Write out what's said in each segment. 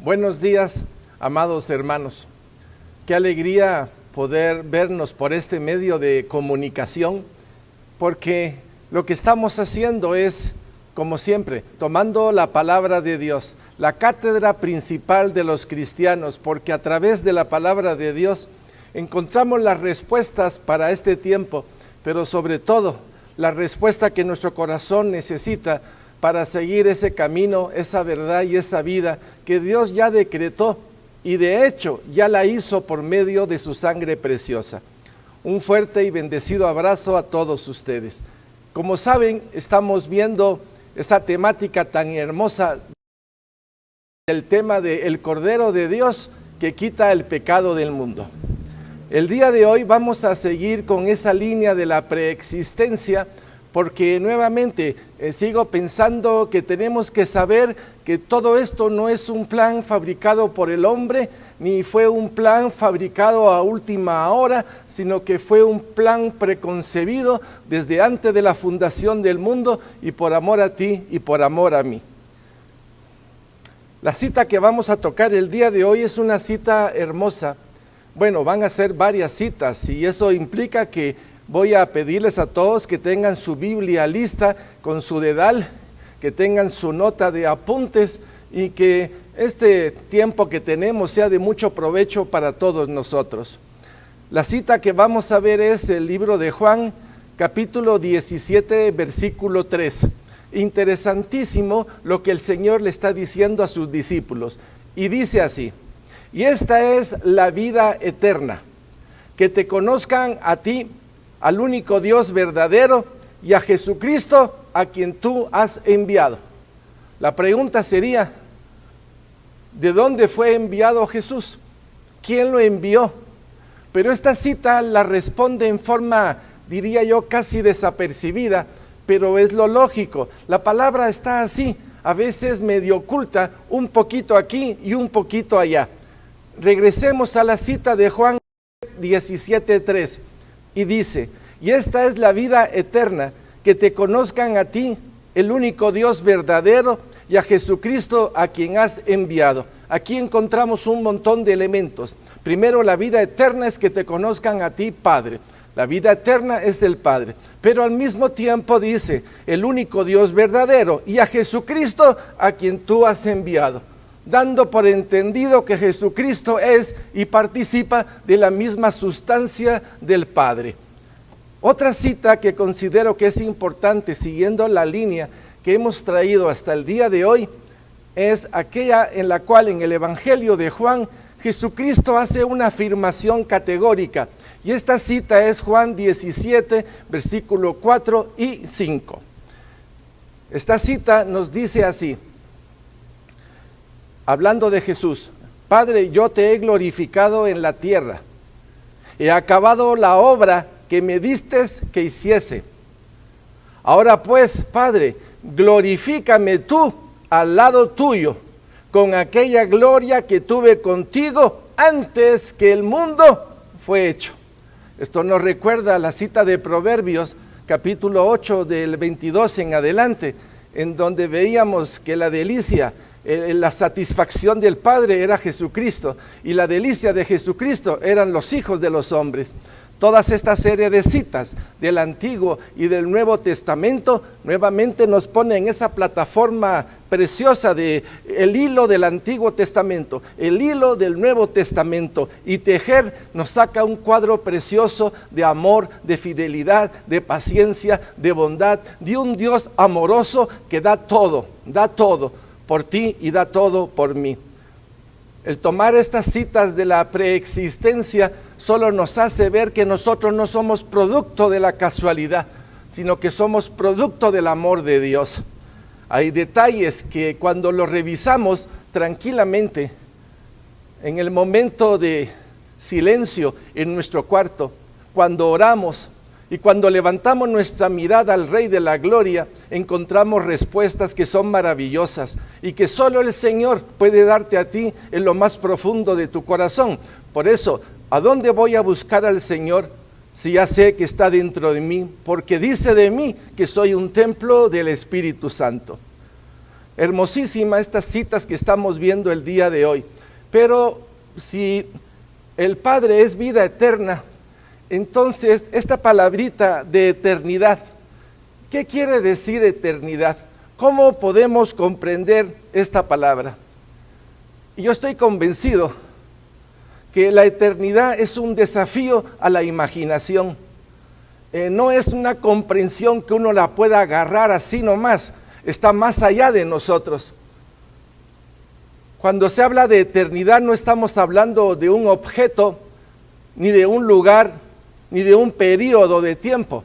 Buenos días, amados hermanos. Qué alegría poder vernos por este medio de comunicación, porque lo que estamos haciendo es, como siempre, tomando la palabra de Dios, la cátedra principal de los cristianos, porque a través de la palabra de Dios encontramos las respuestas para este tiempo, pero sobre todo la respuesta que nuestro corazón necesita para seguir ese camino, esa verdad y esa vida que Dios ya decretó y de hecho ya la hizo por medio de su sangre preciosa. Un fuerte y bendecido abrazo a todos ustedes. Como saben, estamos viendo esa temática tan hermosa del tema del Cordero de Dios que quita el pecado del mundo. El día de hoy vamos a seguir con esa línea de la preexistencia, porque nuevamente sigo pensando que tenemos que saber que todo esto no es un plan fabricado por el hombre, ni fue un plan fabricado a última hora, sino que fue un plan preconcebido desde antes de la fundación del mundo y por amor a ti y por amor a mí. La cita que vamos a tocar el día de hoy es una cita hermosa. Bueno, van a ser varias citas y eso implica que voy a pedirles a todos que tengan su Biblia lista con su dedal, que tengan su nota de apuntes y que este tiempo que tenemos sea de mucho provecho para todos nosotros. La cita que vamos a ver es el libro de Juan, capítulo 17, versículo 3. Interesantísimo lo que el Señor le está diciendo a sus discípulos. Y dice así: y esta es la vida eterna, que te conozcan a ti, al único Dios verdadero, y a Jesucristo, a quien tú has enviado. La pregunta sería, ¿de dónde fue enviado Jesús? ¿Quién lo envió? Pero esta cita la responde en forma, diría yo, casi desapercibida, pero es lo lógico. La palabra está así, a veces medio oculta, un poquito aquí y un poquito allá. Regresemos a la cita de Juan 17:3 y dice: y esta es la vida eterna, que te conozcan a ti, el único Dios verdadero, y a Jesucristo a quien has enviado. Aquí encontramos un montón de elementos. Primero, la vida eterna es que te conozcan a ti, Padre. La vida eterna es el Padre. Pero al mismo tiempo dice, el único Dios verdadero, y a Jesucristo a quien tú has enviado, dando por entendido que Jesucristo es y participa de la misma sustancia del Padre. Otra cita que considero que es importante, siguiendo la línea que hemos traído hasta el día de hoy, es aquella en la cual en el Evangelio de Juan, Jesucristo hace una afirmación categórica. Y esta cita es Juan 17, versículo 4 y 5. Esta cita nos dice así, hablando de Jesús: Padre, yo te he glorificado en la tierra, he acabado la obra que me distes que hiciese. Ahora pues, Padre, glorifícame tú al lado tuyo, con aquella gloria que tuve contigo antes que el mundo fue hecho. Esto nos recuerda a la cita de Proverbios, capítulo 8, del 22 en adelante, en donde veíamos que la delicia, la satisfacción del Padre era Jesucristo, y la delicia de Jesucristo eran los hijos de los hombres. Todas esta serie de citas del Antiguo y del Nuevo Testamento nuevamente nos pone en esa plataforma preciosa de el hilo del Antiguo Testamento, el hilo del Nuevo Testamento, y tejer nos saca un cuadro precioso de amor, de fidelidad, de paciencia, de bondad, de un Dios amoroso que da todo por ti y da todo por mí. El tomar estas citas de la preexistencia solo nos hace ver que nosotros no somos producto de la casualidad, sino que somos producto del amor de Dios. Hay detalles que cuando los revisamos tranquilamente, en el momento de silencio en nuestro cuarto, cuando oramos y cuando levantamos nuestra mirada al Rey de la Gloria, encontramos respuestas que son maravillosas y que solo el Señor puede darte a ti en lo más profundo de tu corazón. Por eso, ¿a dónde voy a buscar al Señor si ya sé que está dentro de mí? Porque dice de mí que soy un templo del Espíritu Santo. Hermosísima estas citas que estamos viendo el día de hoy. Pero si el Padre es vida eterna, entonces esta palabrita de eternidad, ¿qué quiere decir eternidad? ¿Cómo podemos comprender esta palabra? Y yo estoy convencido que la eternidad es un desafío a la imaginación. No es una comprensión que uno la pueda agarrar así nomás, está más allá de nosotros. Cuando se habla de eternidad no estamos hablando de un objeto, ni de un lugar, ni de un periodo de tiempo,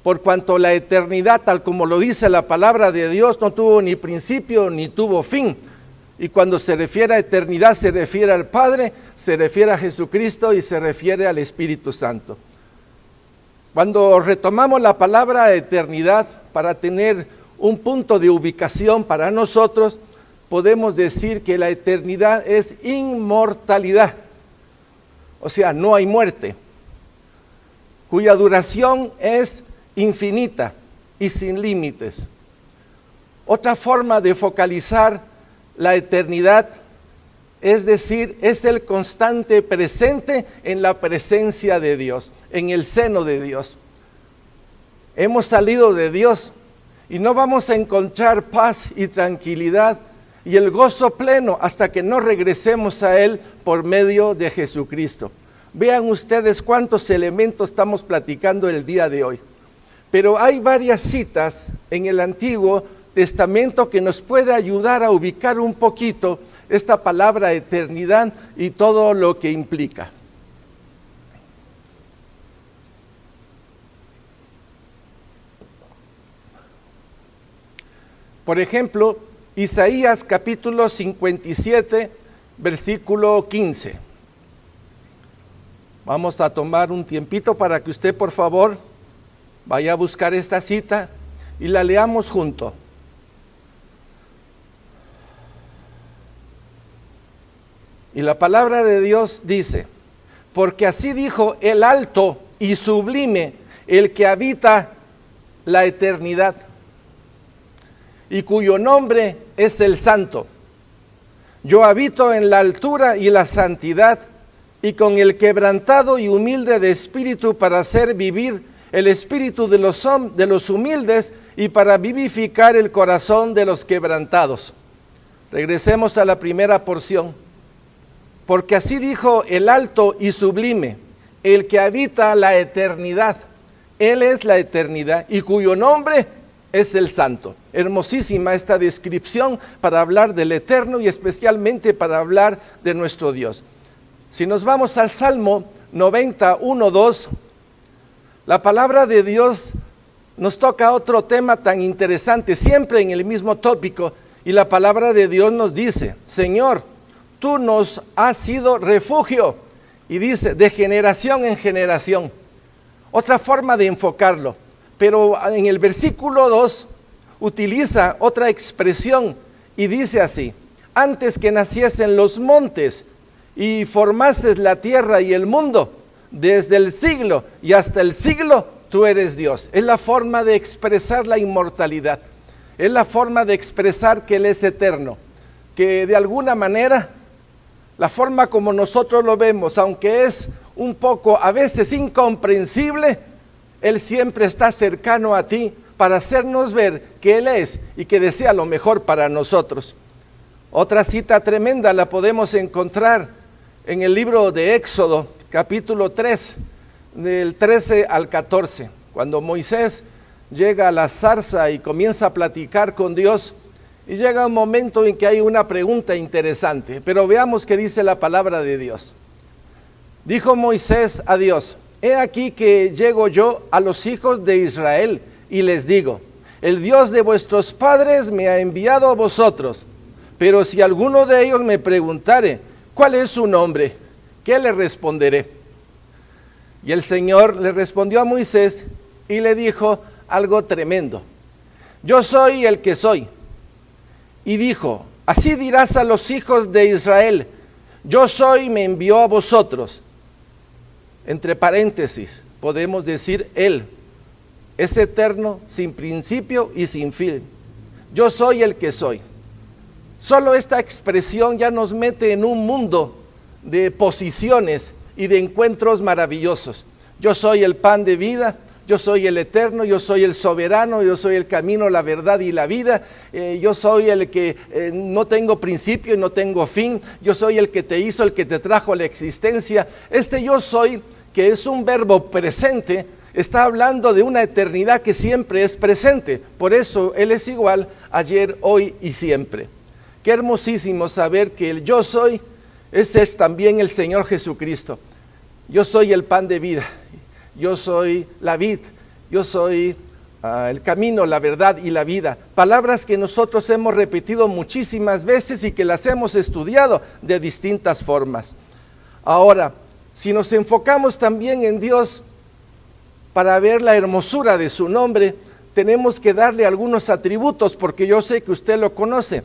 por cuanto la eternidad, tal como lo dice la palabra de Dios, no tuvo ni principio ni tuvo fin. Y cuando se refiere a eternidad, se refiere al Padre, se refiere a Jesucristo y se refiere al Espíritu Santo. Cuando retomamos la palabra eternidad para tener un punto de ubicación para nosotros, podemos decir que la eternidad es inmortalidad. O sea, no hay muerte, cuya duración es infinita y sin límites. Otra forma de focalizar la eternidad, es decir, es el constante presente en la presencia de Dios, en el seno de Dios. Hemos salido de Dios y no vamos a encontrar paz y tranquilidad y el gozo pleno hasta que no regresemos a Él por medio de Jesucristo. Vean ustedes cuántos elementos estamos platicando el día de hoy. Pero hay varias citas en el Antiguo Testamento que nos puede ayudar a ubicar un poquito esta palabra eternidad y todo lo que implica. Por ejemplo, Isaías capítulo 57, versículo 15. Vamos a tomar un tiempito para que usted, por favor, vaya a buscar esta cita y la leamos juntos. Y la palabra de Dios dice: porque así dijo el alto y sublime, el que habita la eternidad, y cuyo nombre es el Santo. Yo habito en la altura y la santidad, y con el quebrantado y humilde de espíritu, para hacer vivir el espíritu de los humildes, y para vivificar el corazón de los quebrantados. Regresemos a la primera porción. Porque así dijo el alto y sublime, el que habita la eternidad. Él es la eternidad y cuyo nombre es el Santo. Hermosísima esta descripción para hablar del eterno y especialmente para hablar de nuestro Dios. Si nos vamos al Salmo 91:2, la palabra de Dios nos toca otro tema tan interesante, siempre en el mismo tópico, y la palabra de Dios nos dice: Señor, tú nos has sido refugio, y dice, de generación en generación. Otra forma de enfocarlo, pero en el versículo 2 utiliza otra expresión y dice así: antes que naciesen los montes y formases la tierra y el mundo, desde el siglo y hasta el siglo, tú eres Dios. Es la forma de expresar la inmortalidad, es la forma de expresar que Él es eterno, que de alguna manera la forma como nosotros lo vemos, aunque es un poco a veces incomprensible, Él siempre está cercano a ti para hacernos ver que Él es y que desea lo mejor para nosotros. Otra cita tremenda la podemos encontrar en el libro de Éxodo, capítulo 3, del 13 al 14. Cuando Moisés llega a la zarza y comienza a platicar con Dios, y llega un momento en que hay una pregunta interesante, pero veamos qué dice la palabra de Dios. Dijo Moisés a Dios: he aquí que llego yo a los hijos de Israel y les digo: el Dios de vuestros padres me ha enviado a vosotros. Pero si alguno de ellos me preguntare, ¿cuál es su nombre?, ¿qué le responderé? Y el Señor le respondió a Moisés y le dijo algo tremendo: yo soy el que soy. Y dijo: así dirás a los hijos de Israel: yo soy, me envió a vosotros. Entre paréntesis, podemos decir, Él es eterno, sin principio y sin fin. Yo soy el que soy. Solo esta expresión ya nos mete en un mundo de posiciones y de encuentros maravillosos. Yo soy el pan de vida, yo soy el eterno, yo soy el soberano, yo soy el camino, la verdad y la vida, yo soy el que no tengo principio y no tengo fin, yo soy el que te hizo, el que te trajo a la existencia. Este yo soy, que es un verbo presente, está hablando de una eternidad que siempre es presente. Por eso Él es igual ayer, hoy y siempre. Qué hermosísimo saber que el yo soy, ese es también el Señor Jesucristo. Yo soy el pan de vida, yo soy la vid, yo soy el camino, la verdad y la vida. Palabras que nosotros hemos repetido muchísimas veces y que las hemos estudiado de distintas formas. Ahora, si nos enfocamos también en Dios para ver la hermosura de su nombre, tenemos que darle algunos atributos, porque yo sé que usted lo conoce.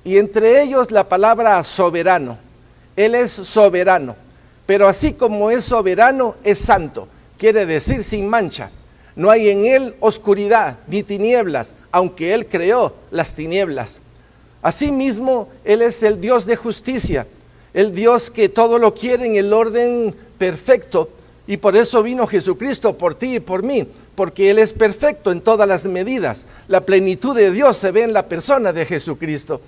Y entre ellos la palabra soberano. Él es soberano, pero así como es soberano, es santo. Quiere decir sin mancha. No hay en Él oscuridad ni tinieblas, aunque Él creó las tinieblas. Asimismo, Él es el Dios de justicia, el Dios que todo lo quiere en el orden perfecto. Y por eso vino Jesucristo por ti y por mí, porque Él es perfecto en todas las medidas. La plenitud de Dios se ve en la persona de Jesucristo.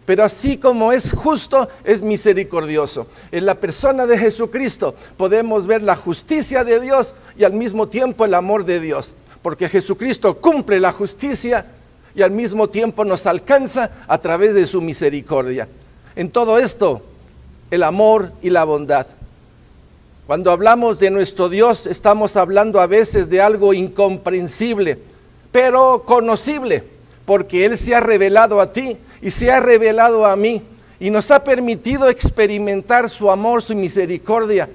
Pero así como es justo, es misericordioso. En la persona de Jesucristo podemos ver la justicia de Dios y al mismo tiempo el amor de Dios. Porque Jesucristo cumple la justicia y al mismo tiempo nos alcanza a través de su misericordia. En todo esto, el amor y la bondad. Cuando hablamos de nuestro Dios, estamos hablando a veces de algo incomprensible, pero conocible, porque Él se ha revelado a ti y se ha revelado a mí, y nos ha permitido experimentar su amor, su misericordia,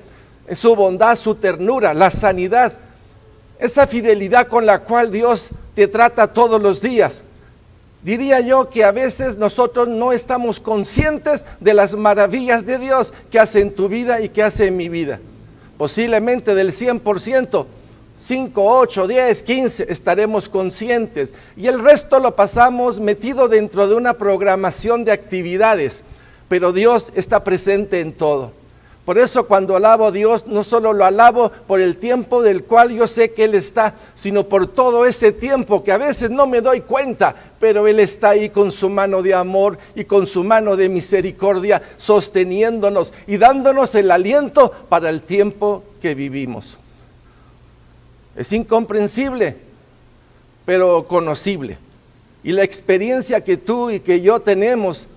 su bondad, su ternura, la sanidad, esa fidelidad con la cual Dios te trata todos los días. Diría yo que a veces nosotros no estamos conscientes de las maravillas de Dios que hace en tu vida y que hace en mi vida. Posiblemente del 100%, 5, 8, 10, 15 estaremos conscientes, y el resto lo pasamos metido dentro de una programación de actividades, pero Dios está presente en todo. Por eso cuando alabo a Dios, no solo lo alabo por el tiempo del cual yo sé que Él está, sino por todo ese tiempo que a veces no me doy cuenta, pero Él está ahí con su mano de amor y con su mano de misericordia, sosteniéndonos y dándonos el aliento para el tiempo que vivimos. Es incomprensible, pero conocible. Y la experiencia que tú y que yo tenemos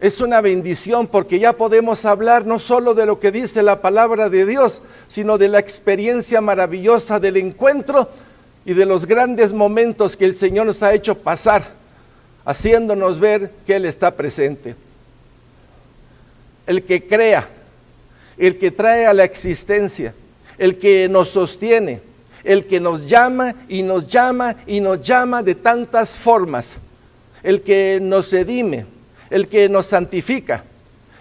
es una bendición, porque ya podemos hablar no solo de lo que dice la palabra de Dios, sino de la experiencia maravillosa del encuentro y de los grandes momentos que el Señor nos ha hecho pasar, haciéndonos ver que Él está presente. El que crea, el que trae a la existencia, el que nos sostiene, el que nos llama y nos llama y nos llama de tantas formas, el que nos redime, el que nos santifica,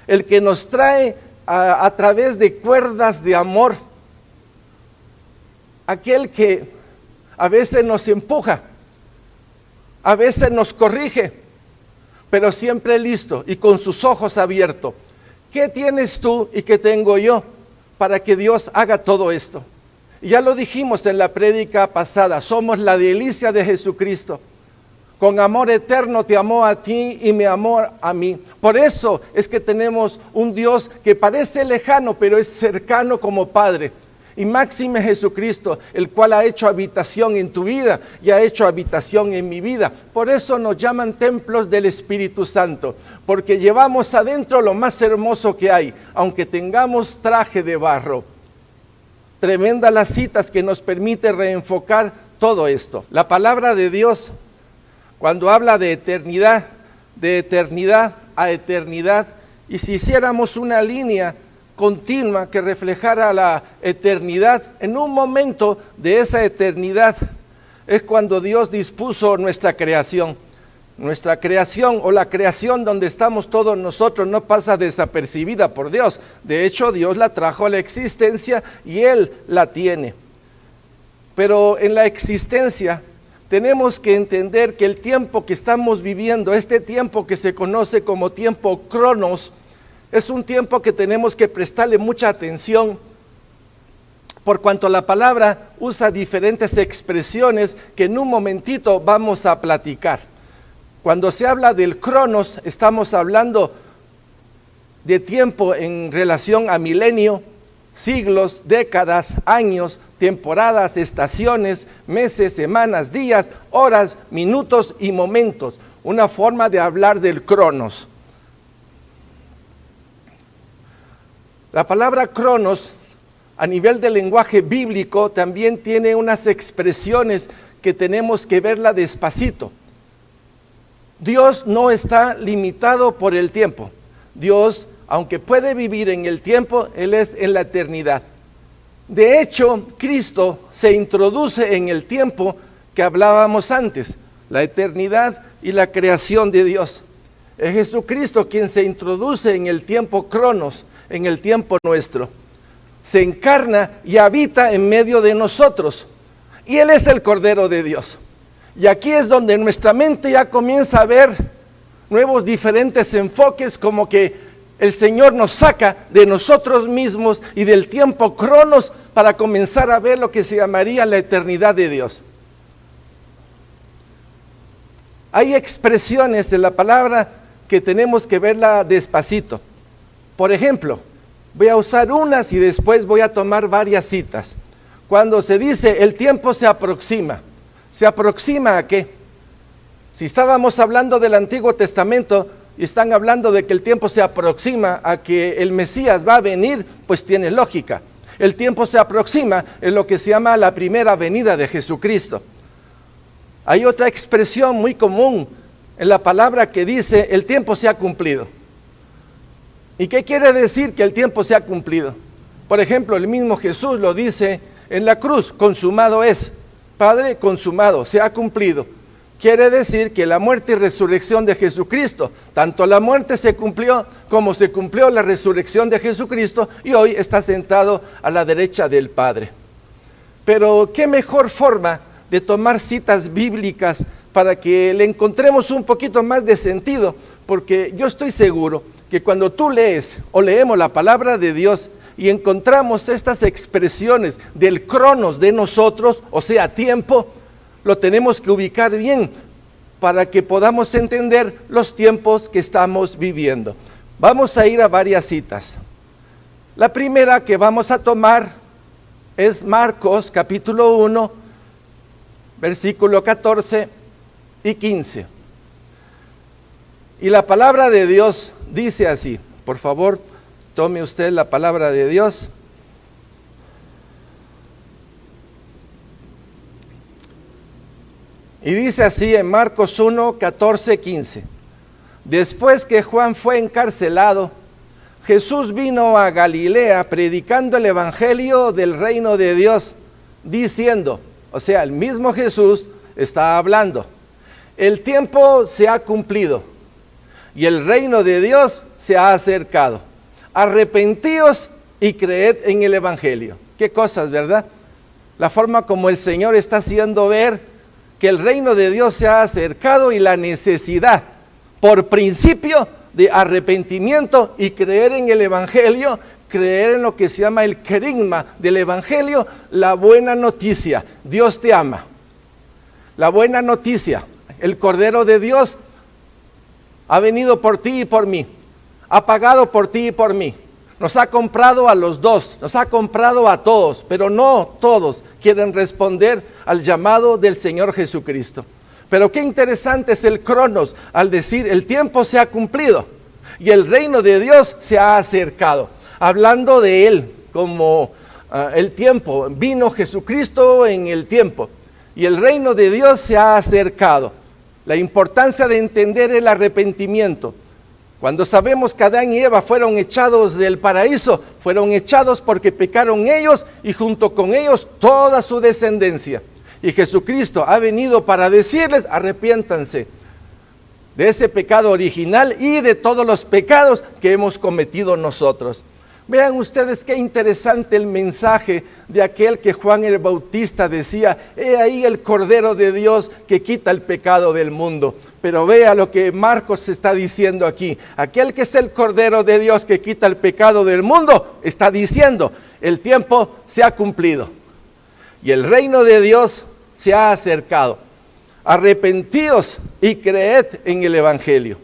el que nos trae a través de cuerdas de amor, aquel que a veces nos empuja, a veces nos corrige, pero siempre listo y con sus ojos abiertos. ¿Qué tienes tú y qué tengo yo para que Dios haga todo esto? Y ya lo dijimos en la prédica pasada, somos la delicia de Jesucristo. Con amor eterno te amó a ti y me amó a mí. Por eso es que tenemos un Dios que parece lejano, pero es cercano como Padre. Y máxime Jesucristo, el cual ha hecho habitación en tu vida y ha hecho habitación en mi vida. Por eso nos llaman templos del Espíritu Santo, porque llevamos adentro lo más hermoso que hay, aunque tengamos traje de barro. Tremenda las citas que nos permite reenfocar todo esto. La palabra de Dios, cuando habla de eternidad a eternidad, y si hiciéramos una línea continua que reflejara la eternidad, en un momento de esa eternidad es cuando Dios dispuso nuestra creación. Nuestra creación, o la creación donde estamos todos nosotros, no pasa desapercibida por Dios. De hecho, Dios la trajo a la existencia y Él la tiene. Pero en la existencia tenemos que entender que el tiempo que estamos viviendo, este tiempo que se conoce como tiempo Cronos, es un tiempo que tenemos que prestarle mucha atención, por cuanto la palabra usa diferentes expresiones que en un momentito vamos a platicar. Cuando se habla del Cronos, estamos hablando de tiempo en relación a milenio, siglos, décadas, años, temporadas, estaciones, meses, semanas, días, horas, minutos y momentos. Una forma de hablar del Cronos. La palabra Cronos, a nivel del lenguaje bíblico, también tiene unas expresiones que tenemos que verla despacito. Dios no está limitado por el tiempo. Dios, aunque puede vivir en el tiempo, Él es en la eternidad. De hecho, Cristo se introduce en el tiempo que hablábamos antes, la eternidad y la creación de Dios. Es Jesucristo quien se introduce en el tiempo Cronos, en el tiempo nuestro. Se encarna y habita en medio de nosotros. Y Él es el Cordero de Dios. Y aquí es donde nuestra mente ya comienza a ver nuevos diferentes enfoques, como que el Señor nos saca de nosotros mismos y del tiempo Cronos para comenzar a ver lo que se llamaría la eternidad de Dios. Hay expresiones de la palabra que tenemos que verla despacito. Por ejemplo, voy a usar unas y después voy a tomar varias citas. Cuando se dice el tiempo se aproxima ¿a qué? Si estábamos hablando del Antiguo Testamento y están hablando de que el tiempo se aproxima a que el Mesías va a venir, pues tiene lógica. El tiempo se aproxima en lo que se llama la primera venida de Jesucristo. Hay otra expresión muy común en la palabra que dice el tiempo se ha cumplido. ¿Y qué quiere decir que el tiempo se ha cumplido? Por ejemplo, el mismo Jesús lo dice en la cruz, consumado es. Padre, consumado, se ha cumplido. Quiere decir que la muerte y resurrección de Jesucristo, tanto la muerte se cumplió como se cumplió la resurrección de Jesucristo y hoy está sentado a la derecha del Padre. Pero qué mejor forma de tomar citas bíblicas para que le encontremos un poquito más de sentido, porque yo estoy seguro que cuando tú lees o leemos la palabra de Dios y encontramos estas expresiones del cronos de nosotros, o sea, tiempo, lo tenemos que ubicar bien para que podamos entender los tiempos que estamos viviendo. Vamos a ir a varias citas. La primera que vamos a tomar es Marcos capítulo 1, versículo 14 y 15. Y la palabra de Dios dice así, por favor, tome usted la palabra de Dios. Y dice así en Marcos 1, 14, 15. Después que Juan fue encarcelado, Jesús vino a Galilea predicando el evangelio del reino de Dios, diciendo, o sea, el mismo Jesús está hablando, el tiempo se ha cumplido y el reino de Dios se ha acercado. Arrepentíos y creed en el evangelio. Qué cosas, ¿verdad? La forma como el Señor está haciendo ver que el reino de Dios se ha acercado y la necesidad, por principio, de arrepentimiento y creer en el evangelio, creer en lo que se llama el querigma del evangelio, la buena noticia, Dios te ama. La buena noticia, el Cordero de Dios ha venido por ti y por mí, ha pagado por ti y por mí, nos ha comprado a los dos, nos ha comprado a todos, pero no todos quieren responder al llamado del Señor Jesucristo. Pero qué interesante es el cronos al decir el tiempo se ha cumplido y el reino de Dios se ha acercado. Hablando de Él como el tiempo, vino Jesucristo en el tiempo y el reino de Dios se ha acercado. La importancia de entender el arrepentimiento. Cuando sabemos que Adán y Eva fueron echados del paraíso, fueron echados porque pecaron ellos y junto con ellos toda su descendencia. Y Jesucristo ha venido para decirles, arrepiéntanse de ese pecado original y de todos los pecados que hemos cometido nosotros. Vean ustedes qué interesante el mensaje de aquel que Juan el Bautista decía: he ahí el Cordero de Dios que quita el pecado del mundo. Pero vea lo que Marcos está diciendo aquí. Aquel que es el Cordero de Dios que quita el pecado del mundo, está diciendo: el tiempo se ha cumplido y el reino de Dios se ha acercado. Arrepentíos y creed en el Evangelio.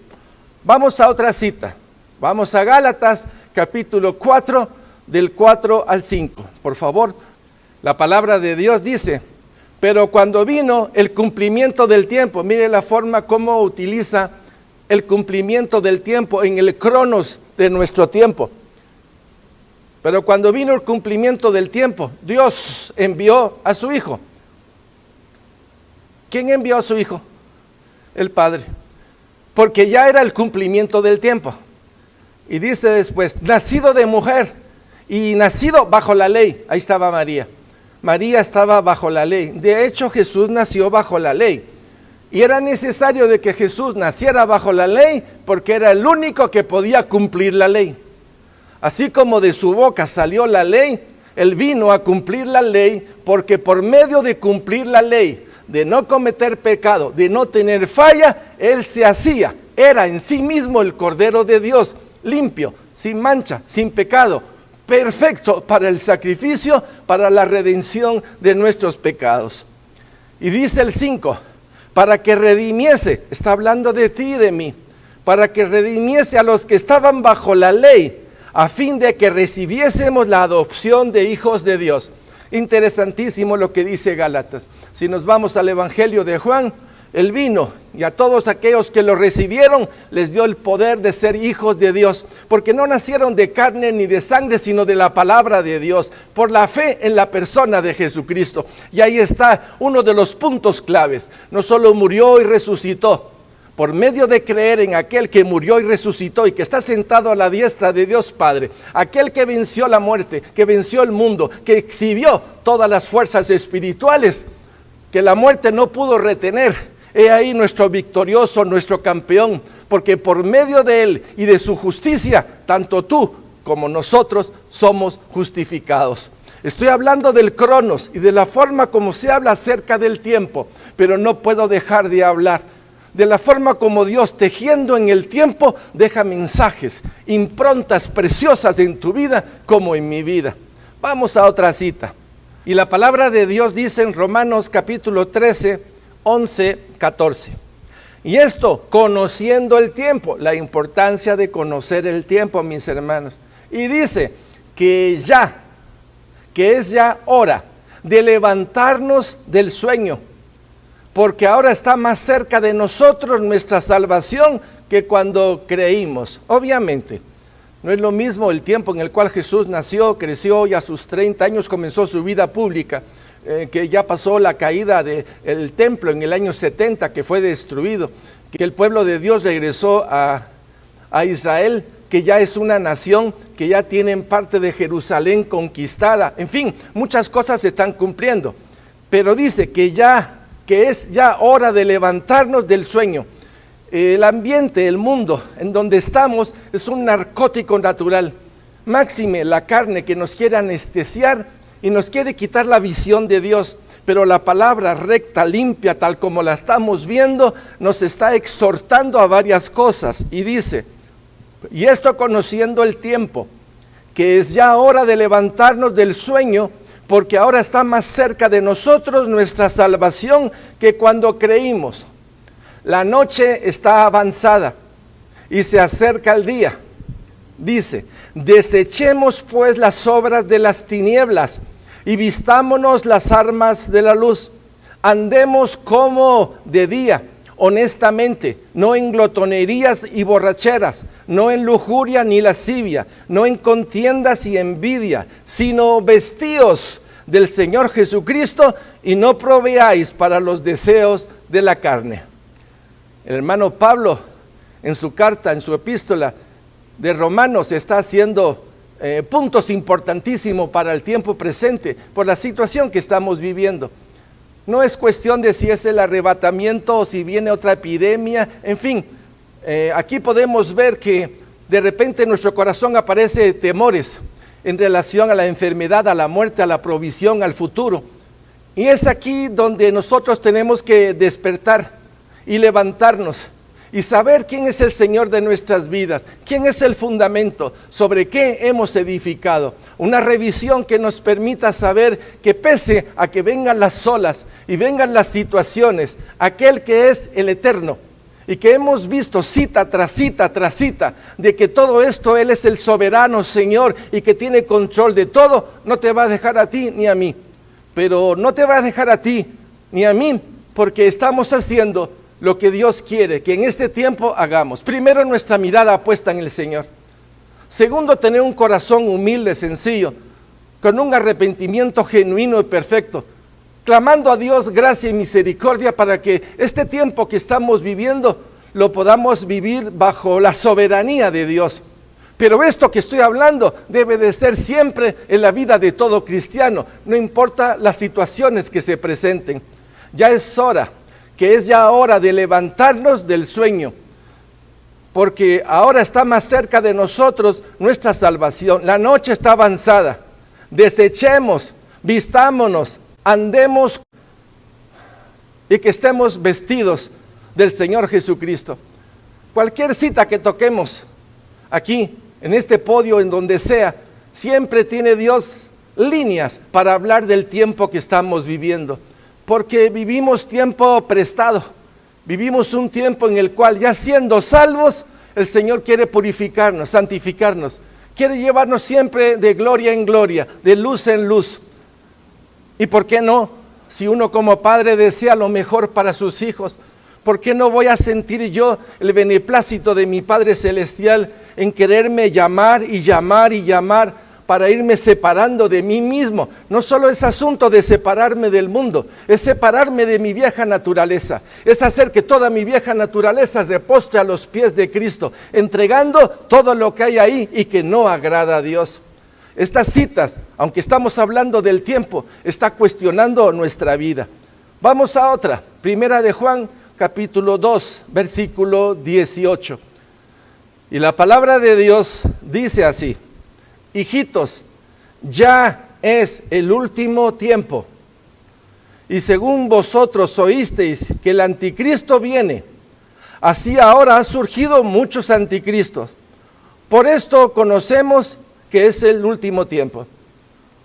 Vamos a otra cita. Vamos a Gálatas capítulo 4, del 4 al 5. Por favor, la palabra de Dios dice: pero cuando vino el cumplimiento del tiempo, mire la forma como utiliza el cumplimiento del tiempo en el cronos de nuestro tiempo. Pero cuando vino el cumplimiento del tiempo, Dios envió a su Hijo. ¿Quién envió a su Hijo? El Padre. Porque ya era el cumplimiento del tiempo. Y dice después: nacido de mujer y nacido bajo la ley. Ahí estaba María. María estaba bajo la ley. De hecho, Jesús nació bajo la ley. Y era necesario de que Jesús naciera bajo la ley porque era el único que podía cumplir la ley. Así como de su boca salió la ley, Él vino a cumplir la ley, porque por medio de cumplir la ley, de no cometer pecado, de no tener falla, Él se hacía, era en sí mismo el Cordero de Dios, limpio, sin mancha, sin pecado, perfecto para el sacrificio, para la redención de nuestros pecados. Y dice el 5, para que redimiese, está hablando de ti y de mí, para que redimiese a los que estaban bajo la ley, a fin de que recibiésemos la adopción de hijos de Dios. Interesantísimo lo que dice Gálatas. Si nos vamos al Evangelio de Juan, Él vino y a todos aquellos que lo recibieron les dio el poder de ser hijos de Dios, porque no nacieron de carne ni de sangre, sino de la palabra de Dios, por la fe en la persona de Jesucristo. Y ahí está uno de los puntos claves. No solo murió y resucitó, por medio de creer en aquel que murió y resucitó y que está sentado a la diestra de Dios Padre, aquel que venció la muerte, que venció el mundo, que exhibió todas las fuerzas espirituales que la muerte no pudo retener. He ahí nuestro victorioso, nuestro campeón, porque por medio de Él y de su justicia, tanto tú como nosotros somos justificados. Estoy hablando del cronos y de la forma como se habla acerca del tiempo, pero no puedo dejar de hablar de la forma como Dios, tejiendo en el tiempo, deja mensajes, improntas preciosas en tu vida como en mi vida. Vamos a otra cita. Y la palabra de Dios dice en Romanos capítulo 13, 11, 14. Y esto, conociendo el tiempo, la importancia de conocer el tiempo, mis hermanos. Y dice que es ya hora de levantarnos del sueño, porque ahora está más cerca de nosotros nuestra salvación que cuando creímos. Obviamente, no es lo mismo el tiempo en el cual Jesús nació, creció y a sus 30 años comenzó su vida pública, que ya pasó la caída del templo en el año 70, que fue destruido, que el pueblo de Dios regresó a Israel, que ya es una nación, que ya tienen parte de Jerusalén conquistada. En fin, muchas cosas se están cumpliendo, pero dice que es ya hora de levantarnos del sueño. El ambiente, el mundo en donde estamos es un narcótico natural. Máxime la carne que nos quiere anestesiar y nos quiere quitar la visión de Dios. Pero la palabra recta, limpia, tal como la estamos viendo, nos está exhortando a varias cosas. Y dice, y esto conociendo el tiempo, que es ya hora de levantarnos del sueño, porque ahora está más cerca de nosotros nuestra salvación que cuando creímos. La noche está avanzada y se acerca el día. Dice, desechemos pues las obras de las tinieblas y vistámonos las armas de la luz. Andemos como de día, honestamente, no en glotonerías y borracheras, no en lujuria ni lascivia, no en contiendas y envidia, sino vestíos del Señor Jesucristo y no proveáis para los deseos de la carne. El hermano Pablo, en su carta, en su epístola de Romanos, está haciendo puntos importantísimos para el tiempo presente, por la situación que estamos viviendo. No es cuestión de si es el arrebatamiento o si viene otra epidemia, en fin, aquí podemos ver que de repente en nuestro corazón aparecen temores, en relación a la enfermedad, a la muerte, a la provisión, al futuro. Y es aquí donde nosotros tenemos que despertar y levantarnos y saber quién es el Señor de nuestras vidas, quién es el fundamento, sobre qué hemos edificado. Una revisión que nos permita saber que pese a que vengan las olas y vengan las situaciones, aquel que es el eterno y que hemos visto cita tras cita tras cita de que todo esto Él es el soberano Señor y que tiene control de todo, no te va a dejar a ti ni a mí. Pero no te va a dejar a ti ni a mí porque estamos haciendo lo que Dios quiere que en este tiempo hagamos. Primero, nuestra mirada puesta en el Señor. Segundo, tener un corazón humilde, sencillo, con un arrepentimiento genuino y perfecto, clamando a Dios gracia y misericordia para que este tiempo que estamos viviendo lo podamos vivir bajo la soberanía de Dios. Pero esto que estoy hablando debe de ser siempre en la vida de todo cristiano, no importa las situaciones que se presenten. Ya es hora, que es ya hora de levantarnos del sueño, porque ahora está más cerca de nosotros nuestra salvación. La noche está avanzada. Desechemos, vistámonos, andemos y que estemos vestidos del Señor Jesucristo. Cualquier cita que toquemos aquí, en este podio, en donde sea, siempre tiene Dios líneas para hablar del tiempo que estamos viviendo. Porque vivimos tiempo prestado, vivimos un tiempo en el cual ya siendo salvos, el Señor quiere purificarnos, santificarnos, quiere llevarnos siempre de gloria en gloria, de luz en luz. ¿Y por qué no? Si uno como padre desea lo mejor para sus hijos, ¿por qué no voy a sentir yo el beneplácito de mi Padre Celestial en quererme llamar y llamar y llamar para irme separando de mí mismo? No solo es asunto de separarme del mundo, es separarme de mi vieja naturaleza, es hacer que toda mi vieja naturaleza se postre a los pies de Cristo, entregando todo lo que hay ahí y que no agrada a Dios. Estas citas, aunque estamos hablando del tiempo, está cuestionando nuestra vida. Vamos a otra, Primera de Juan, capítulo 2, versículo 18. Y la palabra de Dios dice así: hijitos, ya es el último tiempo, y según vosotros oísteis que el anticristo viene, así ahora han surgido muchos anticristos. Por esto conocemos que es el último tiempo.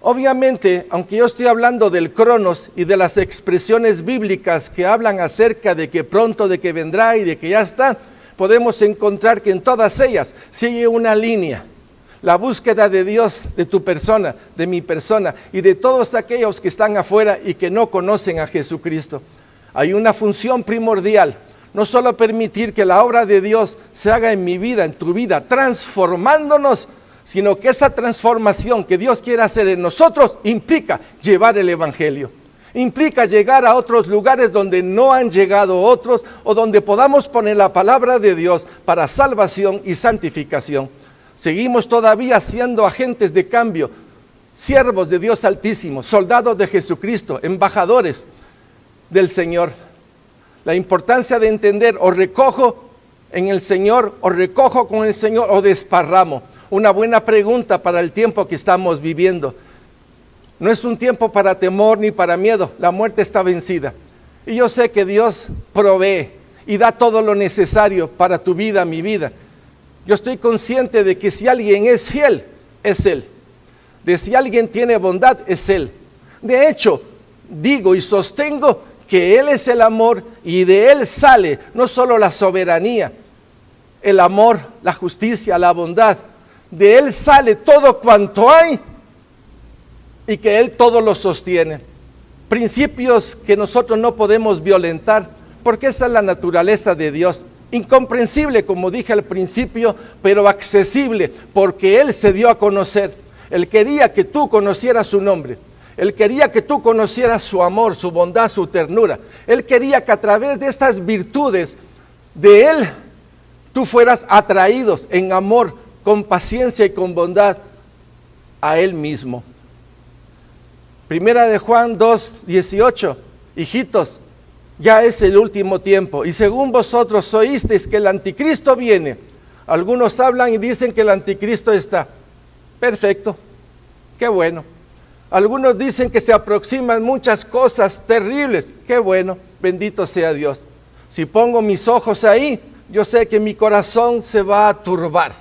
Obviamente, aunque yo estoy hablando del cronos y de las expresiones bíblicas que hablan acerca de que pronto, de que vendrá y de que ya está, podemos encontrar que en todas ellas sigue una línea. La búsqueda de Dios, de tu persona, de mi persona y de todos aquellos que están afuera y que no conocen a Jesucristo. Hay una función primordial, no solo permitir que la obra de Dios se haga en mi vida, en tu vida, transformándonos, sino que esa transformación que Dios quiere hacer en nosotros implica llevar el Evangelio. Implica llegar a otros lugares donde no han llegado otros o donde podamos poner la palabra de Dios para salvación y santificación. Seguimos todavía siendo agentes de cambio, siervos de Dios Altísimo, soldados de Jesucristo, embajadores del Señor. La importancia de entender, o recojo en el Señor, o recojo con el Señor, o desparramo. Una buena pregunta para el tiempo que estamos viviendo. No es un tiempo para temor ni para miedo, la muerte está vencida. Y yo sé que Dios provee y da todo lo necesario para tu vida, mi vida. Yo estoy consciente de que si alguien es fiel, es Él. De si alguien tiene bondad, es Él. De hecho, digo y sostengo que Él es el amor y de Él sale no solo la soberanía, el amor, la justicia, la bondad. De Él sale todo cuanto hay y que Él todo lo sostiene. Principios que nosotros no podemos violentar porque esa es la naturaleza de Dios. Incomprensible, como dije al principio, pero accesible, porque Él se dio a conocer. Él quería que tú conocieras su nombre. Él quería que tú conocieras su amor, su bondad, su ternura. Él quería que a través de estas virtudes de Él, tú fueras atraídos en amor, con paciencia y con bondad a Él mismo. Primera de Juan 2:18, hijitos, ya es el último tiempo, y según vosotros oísteis que el anticristo viene. Algunos hablan y dicen que el anticristo está. Perfecto, qué bueno. Algunos dicen que se aproximan muchas cosas terribles, qué bueno, bendito sea Dios. Si pongo mis ojos ahí, yo sé que mi corazón se va a turbar.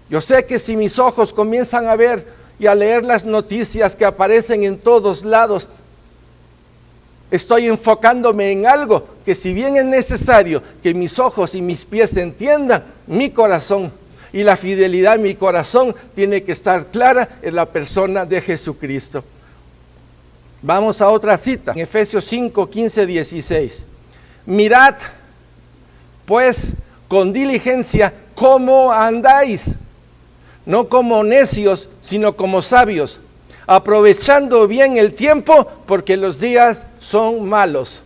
Yo sé que si mis ojos comienzan a ver y a leer las noticias que aparecen en todos lados, estoy enfocándome en algo que, si bien es necesario que mis ojos y mis pies entiendan, mi corazón y la fidelidad de mi corazón tiene que estar clara en la persona de Jesucristo. Vamos a otra cita, en Efesios 5, 15, 16. Mirad, pues, con diligencia cómo andáis, no como necios, sino como sabios, aprovechando bien el tiempo, porque los días son malos.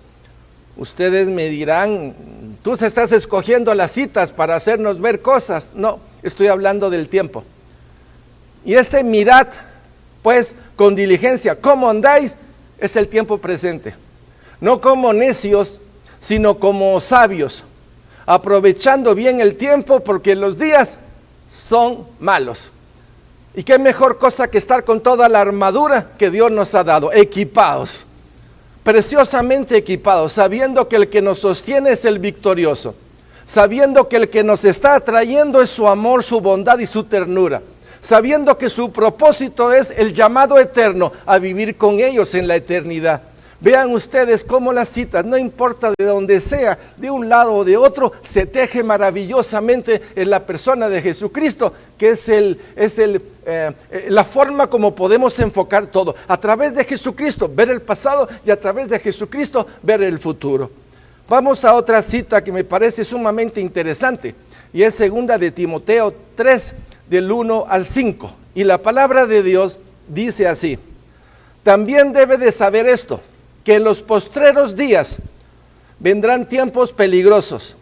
Ustedes me dirán, tú estás escogiendo las citas para hacernos ver cosas. No, estoy hablando del tiempo. Y mirad, pues, con diligencia, ¿cómo andáis? Es el tiempo presente. No como necios, sino como sabios, aprovechando bien el tiempo, porque los días son malos. Y qué mejor cosa que estar con toda la armadura que Dios nos ha dado, equipados, preciosamente equipados, sabiendo que el que nos sostiene es el victorioso, sabiendo que el que nos está atrayendo es su amor, su bondad y su ternura, sabiendo que su propósito es el llamado eterno a vivir con ellos en la eternidad. Vean ustedes cómo las citas, no importa de donde sea, de un lado o de otro, se teje maravillosamente en la persona de Jesucristo, que es la forma como podemos enfocar todo. A través de Jesucristo ver el pasado y a través de Jesucristo ver el futuro. Vamos a otra cita que me parece sumamente interesante, y es 2 de Timoteo 3, del 1 al 5. Y la palabra de Dios dice así: también debe de saber esto, que en los postreros días vendrán tiempos peligrosos,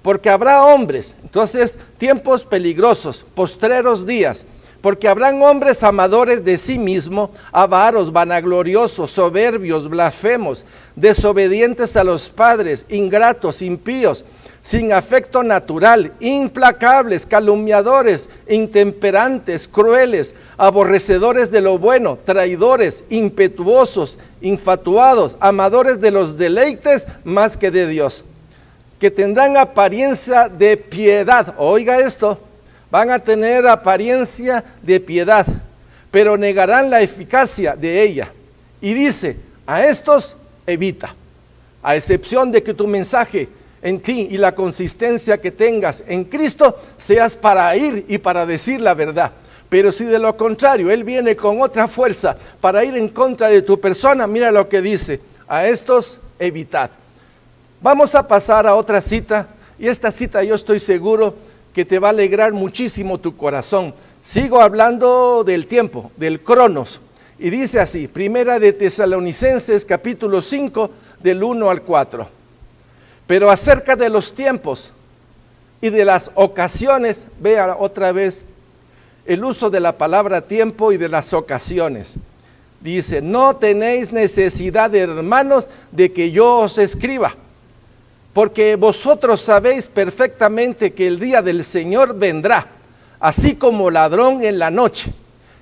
porque habrá hombres, entonces tiempos peligrosos, postreros días, porque habrán hombres amadores de sí mismo, avaros, vanagloriosos, soberbios, blasfemos, desobedientes a los padres, ingratos, impíos, sin afecto natural, implacables, calumniadores, intemperantes, crueles, aborrecedores de lo bueno, traidores, impetuosos, infatuados, amadores de los deleites más que de Dios, que tendrán apariencia de piedad. Oiga esto, van a tener apariencia de piedad, pero negarán la eficacia de ella. Y dice, a estos evita, a excepción de que tu mensaje en ti y la consistencia que tengas en Cristo seas para ir y para decir la verdad. Pero si de lo contrario Él viene con otra fuerza para ir en contra de tu persona, mira lo que dice, a estos evitad. Vamos a pasar a otra cita, y esta cita yo estoy seguro que te va a alegrar muchísimo tu corazón. Sigo hablando del tiempo, del cronos, y dice así, 1 de Tesalonicenses capítulo 5 del 1 al 4. Pero acerca de los tiempos y de las ocasiones, vea otra vez el uso de la palabra tiempo y de las ocasiones. Dice, no tenéis necesidad, hermanos, de que yo os escriba, porque vosotros sabéis perfectamente que el día del Señor vendrá, así como ladrón en la noche,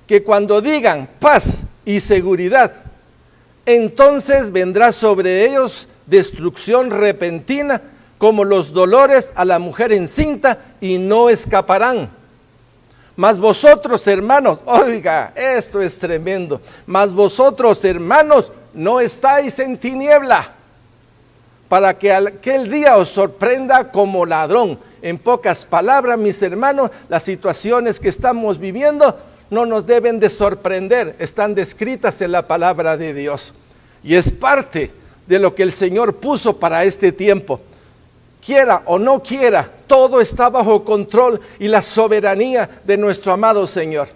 que cuando digan paz y seguridad, entonces vendrá sobre ellos destrucción repentina, como los dolores a la mujer encinta, y no escaparán. Mas vosotros, hermanos, oiga, esto es tremendo, mas vosotros, hermanos, no estáis en tiniebla, para que aquel día os sorprenda como ladrón. En pocas palabras, mis hermanos, las situaciones que estamos viviendo no nos deben de sorprender, están descritas en la palabra de Dios, y es parte de lo que el Señor puso para este tiempo. Quiera o no quiera, todo está bajo control y la soberanía de nuestro amado Señor.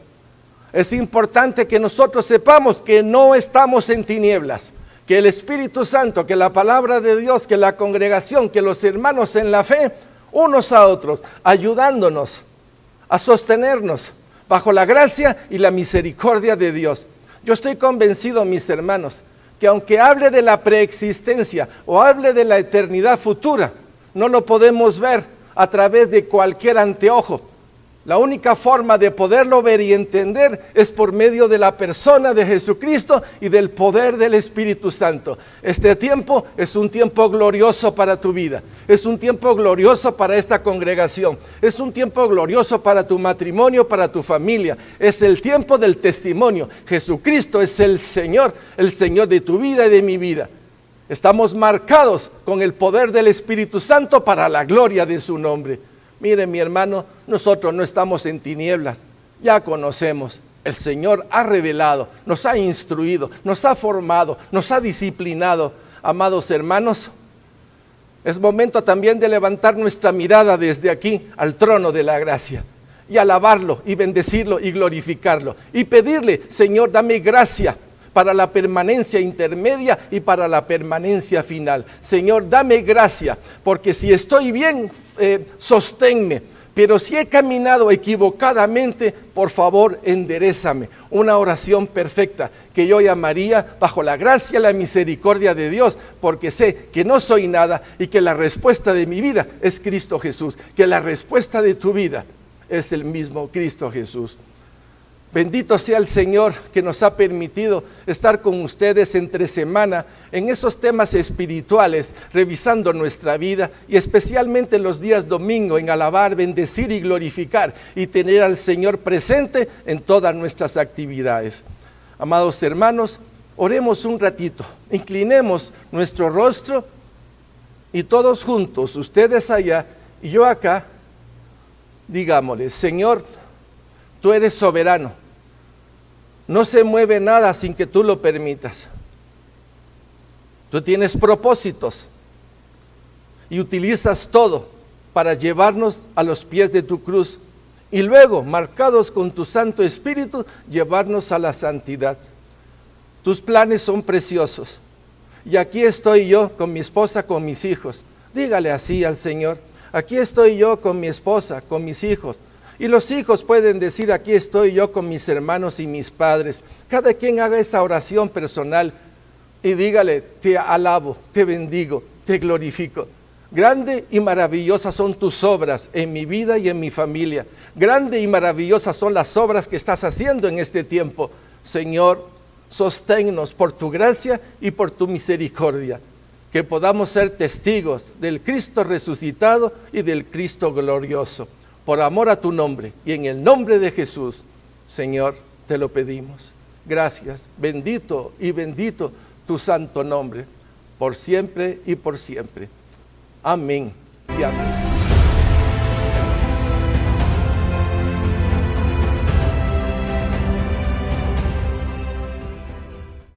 Es importante que nosotros sepamos que no estamos en tinieblas, que el Espíritu Santo, que la palabra de Dios, que la congregación, que los hermanos en la fe, unos a otros, ayudándonos a sostenernos bajo la gracia y la misericordia de Dios. Yo estoy convencido, mis hermanos, que aunque hable de la preexistencia o hable de la eternidad futura, no lo podemos ver a través de cualquier anteojo, La única forma de poderlo ver y entender es por medio de la persona de Jesucristo y del poder del Espíritu Santo. Este tiempo es un tiempo glorioso para tu vida, es un tiempo glorioso para esta congregación, es un tiempo glorioso para tu matrimonio, para tu familia, es el tiempo del testimonio. Jesucristo es el Señor de tu vida y de mi vida. Estamos marcados con el poder del Espíritu Santo para la gloria de su nombre. Mire, mi hermano, nosotros no estamos en tinieblas, ya conocemos. El Señor ha revelado, nos ha instruido, nos ha formado, nos ha disciplinado. Amados hermanos, es momento también de levantar nuestra mirada desde aquí al trono de la gracia y alabarlo y bendecirlo y glorificarlo y pedirle: Señor, dame gracia para la permanencia intermedia y para la permanencia final. Señor, dame gracia, porque si estoy bien, sosténme, pero si he caminado equivocadamente, por favor, enderézame. Una oración perfecta que yo llamaría bajo la gracia y la misericordia de Dios, porque sé que no soy nada y que la respuesta de mi vida es Cristo Jesús, que la respuesta de tu vida es el mismo Cristo Jesús. Bendito sea el Señor que nos ha permitido estar con ustedes entre semana en esos temas espirituales, revisando nuestra vida y especialmente los días domingo en alabar, bendecir y glorificar y tener al Señor presente en todas nuestras actividades. Amados hermanos, oremos un ratito, inclinemos nuestro rostro y todos juntos, ustedes allá y yo acá, digámosle: Señor, tú eres soberano. No se mueve nada sin que tú lo permitas. Tú tienes propósitos y utilizas todo para llevarnos a los pies de tu cruz y luego, marcados con tu Santo Espíritu, llevarnos a la santidad. Tus planes son preciosos y aquí estoy yo con mi esposa, con mis hijos. Dígale así al Señor: aquí estoy yo con mi esposa, con mis hijos. Y los hijos pueden decir: aquí estoy yo con mis hermanos y mis padres. Cada quien haga esa oración personal y dígale: te alabo, te bendigo, te glorifico. Grande y maravillosas son tus obras en mi vida y en mi familia. Grande y maravillosas son las obras que estás haciendo en este tiempo. Señor, sosténnos por tu gracia y por tu misericordia, que podamos ser testigos del Cristo resucitado y del Cristo glorioso. Por amor a tu nombre y en el nombre de Jesús, Señor, te lo pedimos. Gracias, bendito y bendito tu santo nombre, por siempre y por siempre. Amén y amén.